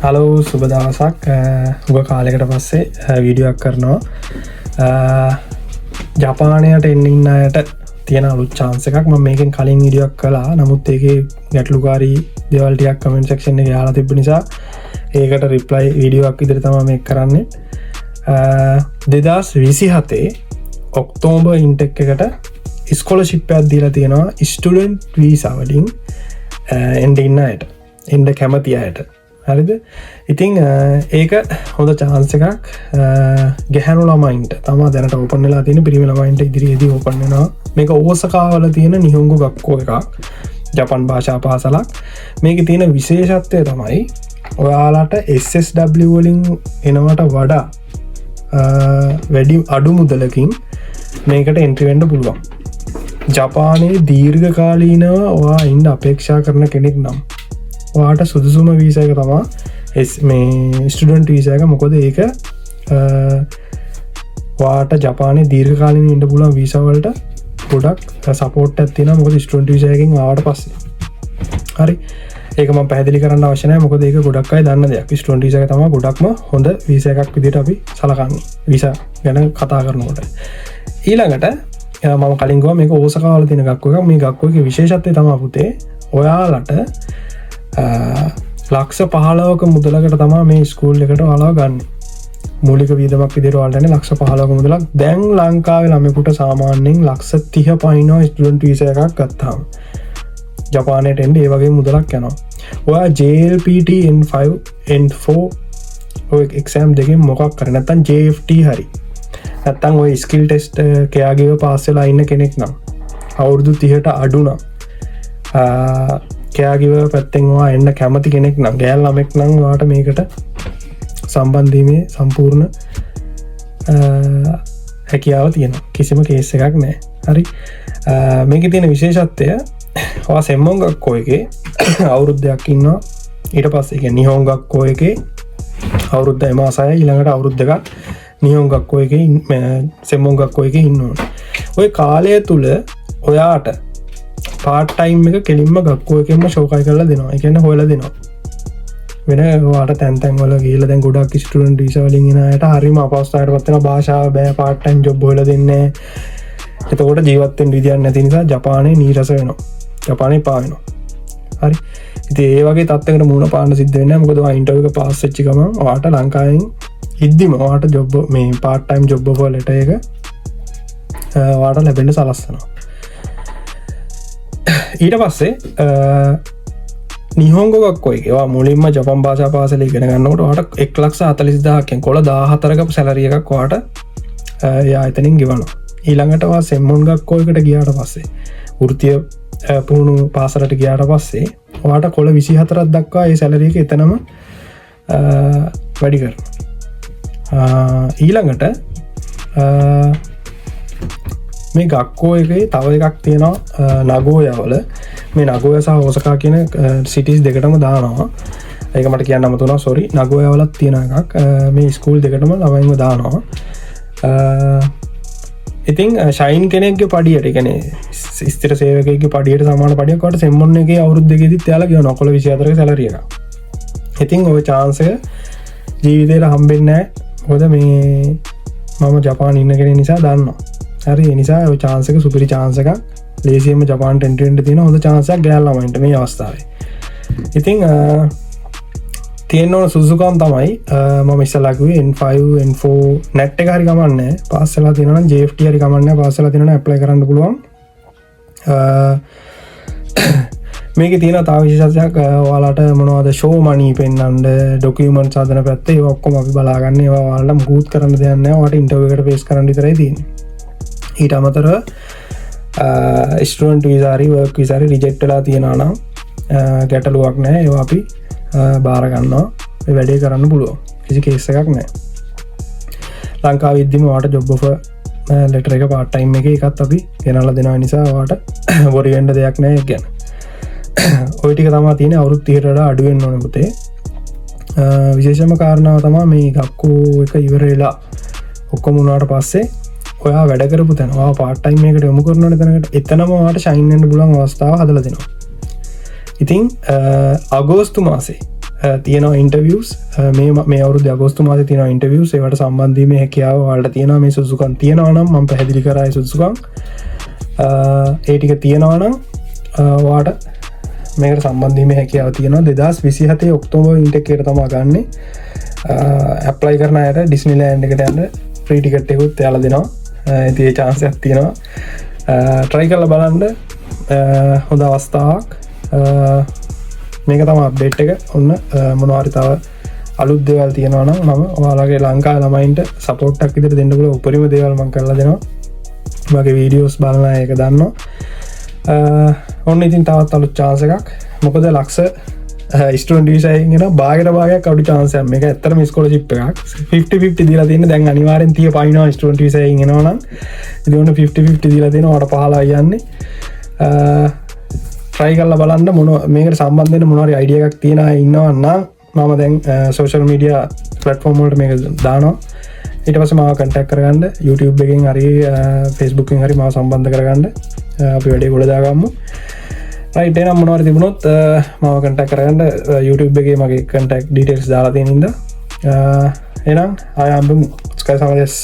Hello සුබ දවසක් උග කාලෙකට පස්සේ වීඩියෝක් කරනවා ජපානයට එන්න අයට තියෙන අලුත් chance එකක් මම මේකෙන් කලින් වීඩියෝක් කළා නමුත් ඒකේ ගැටලුකාරී දේවල් ටිකක් කමෙන්ට් සෙක්ෂන් එකේ අහලා තිබ්බ නිසා ඒකට රිප්ලයි වීඩියෝවක් විදිහට තමයි මේක කරන්නේ 2027 ඔක්තෝබර් ඉන්ටෙක් එකට ස්කෝලර්ෂිප් එකක් දීලා තියෙනවා ස්ටුඩන්ට් වීසා වලින් එන්න අයට එන්න කැමති අයට හරිද ඉතින් ඒක හොඳ chance එකක් ගැහැණු ළමයින්ට තමා දැනට ඕපන් වෙලා තියෙන පිරිමි ළමයින්ට ඉදිරියේදී ඕපන් වෙනවා මේක ඕසකාවල තියෙන නිහොංගු ගක්කෝ එකක් ජපන් භාෂා පාසලක් මේකේ තියෙන විශේෂත්වය තමයි ඔයාලට SSW වලින් එනවට වඩා වැඩි අඩු මුදලකින් මේකට එන්ට්‍රි වෙන්න පුළුවන් ජපානයේ දීර්ඝකාලීනව ඔයා ඉන්න අපේක්ෂා කරන කෙනෙක් නම් ඔයාට සුදුසුම වීසා එක තමා මේ ස්ටුඩන්ට් වීසා එක මොකද ඒක ඔයාට ජපානයේ දීර්ඝකාලීනව ඉන්න පුළුවන් වීසා වලට ගොඩක් සපෝට් එකක් තියෙනවා මොකද ස්ටුඩන්ට් වීසා එකකින් ආවට පස්සේ හරි ඒක මම පැහැදිලි කරන්න අවශ්‍ය නැහැ මොකද ඒක ගොඩක් අය දන්න දෙයක් ස්ටුඩන්ට් වීසා එක තමයි ගොඩක්ම හොඳ වීසා එකක් විදිහට අපි සලකන්නේ වීසා ගැන කතා කරනකොට ඊළඟට මම කලින් ගියා මේක ඕසකාවල තියෙන ගක්කෝ එකක් මේ ගක්කෝ එකේ විශේෂත්වය තමයි පුතේ ඔයාලට ලක්ෂ 15ක මුදලකට තමා මේ ස්කූල් එකට ඔයාලා ගන්න මූලික වියදමක් විදිහට ඔයාලට ලක්ෂ 15ක මුදලක් දැන් ලංකාවේ ළමයෙකුට සාමාන්‍යයෙන් ලක්ෂ 30 පයින්නවා ස්ටුඩන්ට් වීසා එකක් ගත්තාම ජපානයට එන්න ඒ වගේ මුදලක් යනවා ඔයා JLPT N5 N4 ඔය එක්සෑම් දෙකෙන් මොකක් කරේ නැත්නම් JFT හරි නැත්නම් ඔය ස්කිල් ටෙස්ට් කයාගේව පාස් වෙලා ඉන්න කෙනෙක් නම් අවුරුදු 30ට අඩු නම් කෑගිව පැත්තෙන්වා එන්න කැමති කෙනෙක් නම් ගෑල් ළමෙක් නම් වාට මේකට සම්බන්ධීමේ සම්පූර්ණ හැකියාව තියෙන කිසිම කේස් එකක් නෑ හරි මේක තියෙන විශේෂත්වය වා සෙම්මෝන් ගක්කෝ එකේ අවුරුද්ධයක් ඉන්නවා ඊට පස්සේ එක නිහෝන් ගක්කෝ එකේ අවුරුද්ධ එමාසය ඊළඟට අවුරුද්ධ එකක් නිහෝන් ගක්කෝ එකේ සෙම්මෝන් ගක්කෝ එකේ ඉන්නවා ඔය කාලය තුළ ඔයාට පාට් ටයිම් එක කෙලින්ම ගක්කෝ එකෙන්ම ශෝකයි කරලා දෙනවා එකන්න හොල දෙනවා වෙන වාට තැන්තැන්වල ගේල දැන් ගොඩක් ස්ටුඩන්ට් වීසා වලින් එන අයට හරිම අපහසුතාවයට පත් වෙනවා භාෂාව බෑ පාට් ටයිම් ජොබ් හොයලා දෙන්නේ එතකොට ජීවත් වෙන්න විදියක් නැති නිසා ජපානයේ නීරස වෙනවා ජපානයේ පා වෙනවා හරි ඉතින් ඒ වගේ තත්ත්වයකට මුහුණ පාන්න සිද්ධ වෙන්නේ නැහැ මොකද ඔයා ඉන්ටර්විව් එක පාස් වෙච්ච ගමන් ඔයාට ලංකාවෙන් ඉද්දිම ඔයාට ජොබ් මේ part time job offer letter එක ඔයාට ලැබෙන්න සලස්සනවා ඊට පස්සේ නිහෝංගොගක්කොයි ඒවා මුලින්ම ජපන් භාෂා පාසල ඉගෙන ගන්නකොට ඔයාට 1,40,000කින් කොළ 14ක සැලරි එකක් ඔයාට යා එතනින් ගෙවනවා ඊළඟට ඔයා සෙම්මොන් ගක්කෝ එකට ගියාට පස්සේ වෘත්තීය පුහුණු පාසලට ගියාට පස්සේ ඔයාට කොළ 24ක් දක්වා ඒ සැලරි එක එතනම වැඩි කරනවා ඊළඟට මේ ගක්කෝ එකේ තව එකක් තියෙනවා නගෝයාවල මේ නගෝයා සහ ඕසකා කියන සිටිස් දෙකටම දානවා ඒක මට කියන්න අමතනවා සෝරි නගෝයාවලත් තියෙන එකක් මේ ස්කූල් දෙකටම ළමයින්ව දානවා ඉතින් ෂයින් කෙනෙක්ගේ පඩියට කියන්නේ ස්ථිර සේවකයෙක්ගේ පඩියට සමාන පඩියක් වට සෙම්මොන් එකේ අවුරුදු දෙකේදීත් යාලා ගෙවනවා කොළ 24ක සැලරි එක. ඉතින් ওই chance එක ජීවිතේට හම්බෙන්නේ නැහැ මොකද මේ මම ජපානයේ ඉන්න කෙනෙක් නිසා දන්නවා හරි ඒ නිසා ඔය chance එක සුපිරි chance එකක් ලේසියෙන්ම ජපානට එන්ට්‍රි වෙන්න තියෙන හොඳ chance එකක් ගෑල් ළමයින්ට මේ අවස්ථාවේ. ඉතින් තියෙන ඕන සුසුකම් තමයි මම ඉස්සලා කිව්වේ N5 N4 net එක හරි ගමන්නේ පාස් වෙලා තියෙනවා නම් JFT හරි ගමන්නේ පාස් වෙලා තියෙනවා නම් ඇප්ලයි කරන්න පුළුවන්. මේකේ තියෙන තව විශේෂත්වයක් ඔයාලට මොනවද ෂෝ මනී පෙන්නන්න ඩොකියුමන්ට්ස් හදන පැත්තේ ඒවා ඔක්කොම අපි බලාගන්න ඒවා ඔයාලට මුකුත් කරන්න දෙයක් නැහැ. ඔයාලට ඉන්ටර්විව් එකට ෆේස් කරන්න විතරයි තියෙන්නේ. ඊට අමතරව ස්ටුඩන්ට් වීසා හරි වර්ක් වීසා හරි රිජෙක්ට් වෙලා තියෙනවා නම් ගැටලුවක් නැහැ ඒවා අපි බාර ගන්නවා ඒ වැඩේ කරන්න පුළුවන් කිසි කේස් එකක් නැහැ ලංකාවේ ඉද්දිම ඔයාලට ජොබ් ඔෆර් ලෙටර් එක පාර්ට් ටයිම් එකේ එකත් අපි ගෙනල්ලා දෙනවා නිසා ඔයාලට වොරි වෙන්න දෙයක් නැහැ ඒක ගැන ওই ටික තමයි තියෙන්නේ අවුරුදු 30ට වඩා අඩු වෙන්න ඕනේ පුතේ විශේෂම කාරණාව තමයි මේ ගක්කෝ එක ඉවර වෙලා ඔක්කොම උනාට පස්සේ ඔයා වැඩ කරපු තැන ඔයා පාර්ට් ටයිම් එකකට යොමු කරන තැනකට එතනම ඔයාට ෂයින් වෙන්න පුළුවන් අවස්ථාව හදලා දෙනවා. ඉතින් අගෝස්තු මාසේ තියෙනවා ඉන්ටවියස් මේ අවුරුදු අගෝස්තු මාසේ තියෙනවා ඉන්ටවියස් ඒවට සම්බන්ධීමේ හැකියාව ඔයාලට තියෙනවා මේ සුදුසුකම් තියෙනවා නම් මම පැහැදිලි කරා ඒ සුදුසුකම් ඒ ටික තියෙනවා නම් ඔයාට මේකට සම්බන්ධීමේ හැකියාව තියෙනවා 2027 ඔක්තෝබර් ඉන්ටෙක් එකට තමයි ගන්නෙ ඇප්ලයි කරන අයට ඩිස්නිලෑන්ඩ් එකට යන්න ෆ්‍රී ටිකට් එකකුත් එයාලා දෙනවා ඉතින් ඒ chance එකක් තියෙනවා try කරලා බලන්න හොඳ අවස්ථාවක් මේක තමයි අප්ඩේට් එක ඔන්න මොනවාරි තව අලුත් දේවල් තියෙනවා නම් මම ඔයාලගේ ලංකාවේ ළමයින්ට සපෝට් එකක් විදිහට දෙන්න පුළුවන් උපරිම දේවල් මම කරලා දෙනවා මගේ වීඩියෝස් බලන අය ඒක දන්නවා ඔන්න ඉතින් තවත් අලුත් chance එකක් මොකද ලක්ෂ ස්ටුඩන්ට් වීසා එකෙන් එන භාගයක් අඩු chance එකක් මේක ඇත්තටම ස්කෝලර්ෂිප් එකක් 50-50 දීලා තියෙන්නේ දැන් අනිවාර්යෙන් 30 පයින්නවා ස්ටුඩන්ට් වීසා එකෙන් එනවා නම් ඉතින් ඔන්න 50-50 දීලා තියෙනවා ඔයාලට 15 යන්නේ try කරලා බලන්න මොන මේකට සම්බන්ධ වෙන මොනවාරි අයිඩියා එකක් තියෙන අය ඉන්නවා නම් මම දැන් social media platform වලට මේක දානවා ඊට පස්සේ මාව contact කරගන්න YouTube එකෙන් හරි Facebook එකෙන් හරි මාව සම්බන්ධ කරගන්න අපි වැඩේ ගොඩ දාගමු right එහෙනම් මොනවාරි තිබුණොත් මාව contact කරගන්න YouTube එකේ මගේ contact details දාලා තියෙන ඉඳ එහෙනම් ආයෙ හම්බෙමු ස්කයි සමදෙස්